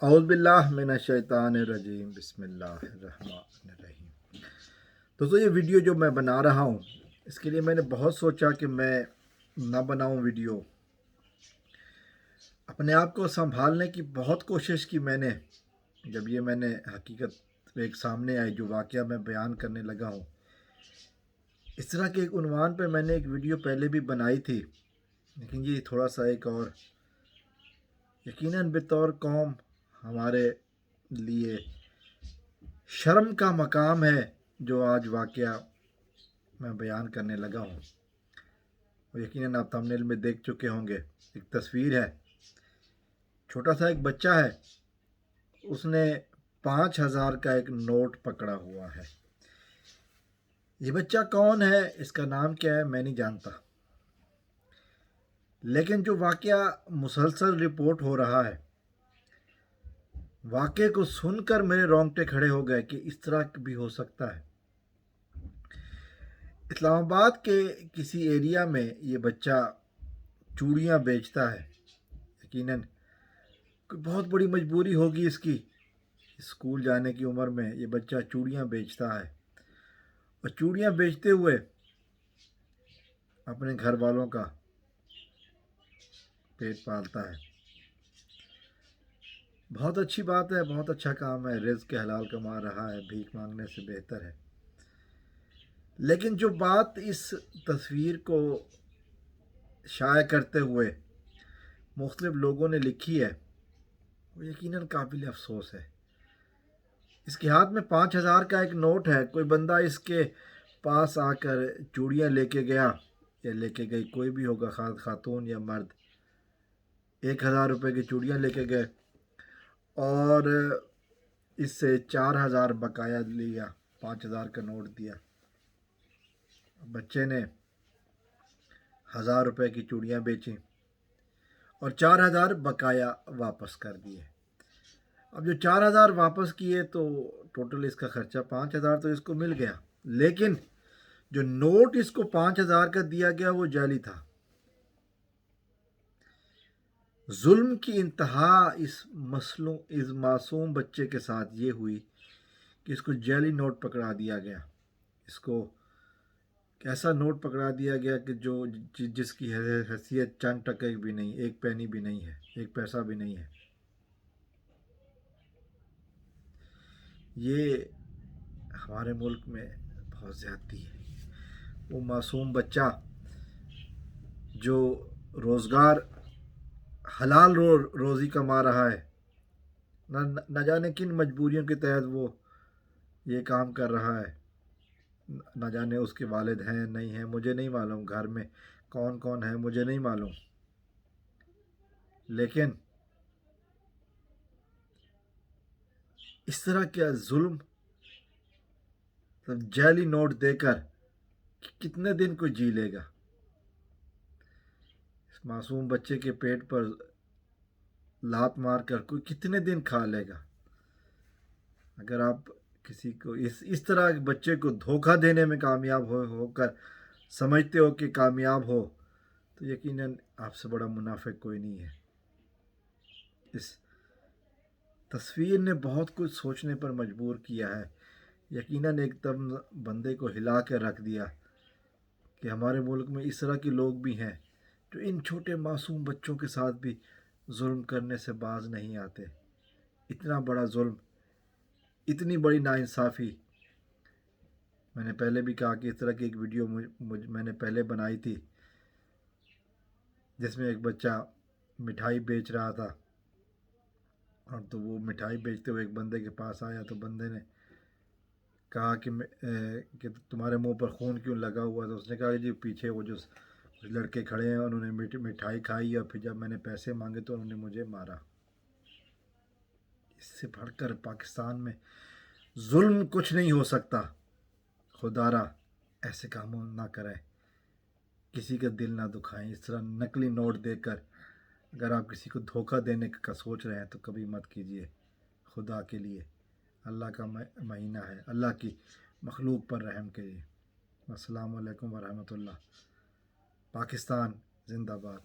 اعوذ باللہ من الشیطان الرجیم بسم اللہ الرحمن الرحیم۔ دوستو یہ ویڈیو جو میں بنا رہا ہوں اس کے لیے میں نے بہت سوچا کہ میں نہ بناؤں ویڈیو، اپنے آپ کو سنبھالنے کی بہت کوشش کی میں نے۔ جب یہ میں نے حقیقت ایک سامنے آئی جو واقعہ میں بیان کرنے لگا ہوں، اس طرح کے ایک عنوان پہ میں نے ایک ویڈیو پہلے بھی بنائی تھی، لیکن یہ تھوڑا سا ایک اور یقیناً بطور قوم ہمارے لیے شرم کا مقام ہے جو آج واقعہ میں بیان کرنے لگا ہوں۔ اور یقیناً آپ تھمبنیل میں دیکھ چکے ہوں گے، ایک تصویر ہے، چھوٹا سا ایک بچہ ہے، اس نے 5,000 کا ایک نوٹ پکڑا ہوا ہے۔ یہ بچہ کون ہے، اس کا نام کیا ہے، میں نہیں جانتا، لیکن جو واقعہ مسلسل رپورٹ ہو رہا ہے، واقعے کو سن کر میرے رونگٹے کھڑے ہو گئے کہ اس طرح بھی ہو سکتا ہے۔ اسلام آباد کے کسی ایریا میں یہ بچہ چوڑیاں بیچتا ہے، یقیناً کوئی بہت بڑی مجبوری ہوگی اس کی، اسکول جانے کی عمر میں یہ بچہ چوڑیاں بیچتا ہے، اور چوڑیاں بیچتے ہوئے اپنے گھر والوں کا پیٹ پالتا ہے۔ بہت اچھی بات ہے، بہت اچھا کام ہے، رزق حلال کما رہا ہے، بھیک مانگنے سے بہتر ہے۔ لیکن جو بات اس تصویر کو شائع کرتے ہوئے مختلف لوگوں نے لکھی ہے، وہ یقیناً قابل افسوس ہے۔ اس کے ہاتھ میں 5,000 کا ایک نوٹ ہے، کوئی بندہ اس کے پاس آ کر چوڑیاں لے کے گیا یا لے کے گئی، کوئی بھی ہوگا، خاتون یا مرد، 1,000 روپے کی چوڑیاں لے کے گئے اور اس سے 4,000 بقایا لیا، 5,000 کا نوٹ دیا۔ بچے نے 1,000 روپے کی چوڑیاں بیچیں اور 4,000 بقایا واپس کر دیے۔ اب جو 4,000 واپس کیے تو ٹوٹل اس کا خرچہ 5,000 تو اس کو مل گیا، لیکن جو نوٹ اس کو 5,000 کا دیا گیا وہ جعلی تھا۔ ظلم کی انتہا اس معصوم بچے کے ساتھ یہ ہوئی کہ اس کو جعلی نوٹ پکڑا دیا گیا، اس کو ایسا نوٹ پکڑا دیا گیا کہ جس کی حیثیت چند ٹکے بھی نہیں، ایک پینی بھی نہیں ہے، ایک پیسہ بھی نہیں ہے۔ یہ ہمارے ملک میں بہت زیادتی ہے۔ وہ معصوم بچہ جو روزگار حلال روزی کما رہا ہے، نہ جانے کن مجبوریوں کے تحت وہ یہ کام کر رہا ہے، نہ جانے اس کے والد ہیں نہیں ہیں، مجھے نہیں معلوم، گھر میں کون کون ہے مجھے نہیں معلوم، لیکن اس طرح کیا ظلم، جعلی نوٹ دے کر کتنے دن کوئی جی لے گا؟ اس معصوم بچے کے پیٹ پر لات مار کر کوئی کتنے دن کھا لے گا؟ اگر آپ کسی کو اس طرح بچے کو دھوکہ دینے میں کامیاب ہو کر سمجھتے ہو کہ کامیاب ہو، تو یقیناً آپ سے بڑا منافق کوئی نہیں ہے۔ اس تصویر نے بہت کچھ سوچنے پر مجبور کیا ہے، یقیناً ایک دم بندے کو ہلا کے رکھ دیا کہ ہمارے ملک میں اس طرح کے لوگ بھی ہیں جو ان چھوٹے معصوم بچوں کے ساتھ بھی ظلم کرنے سے باز نہیں آتے۔ اتنا بڑا ظلم، اتنی بڑی ناانصافی، میں نے پہلے بھی کہا کہ اس طرح کی ایک ویڈیو میں نے پہلے بنائی تھی جس میں ایک بچہ مٹھائی بیچ رہا تھا، اور تو وہ مٹھائی بیچتے ہوئے ایک بندے کے پاس آیا تو بندے نے کہا کہ تمہارے منہ پر خون کیوں لگا ہوا؟ تو اس نے کہا کہ جی پیچھے وہ جو لڑکے کھڑے ہیں انہوں نے مٹھائی کھائی اور پھر جب میں نے پیسے مانگے تو انہوں نے مجھے مارا۔ اس سے بڑھ کر پاکستان میں ظلم کچھ نہیں ہو سکتا۔ خدا را ایسے کام نہ کریں، کسی کا دل نہ دکھائیں۔ اس طرح نقلی نوٹ دے کر اگر آپ کسی کو دھوکہ دینے کا سوچ رہے ہیں تو کبھی مت کیجیے، خدا کے لیے۔ اللہ کا مہینہ ہے، اللہ کی مخلوق پر رحم کریے۔ السلام علیکم ورحمۃ اللہ۔ پاکستان زندہ باد۔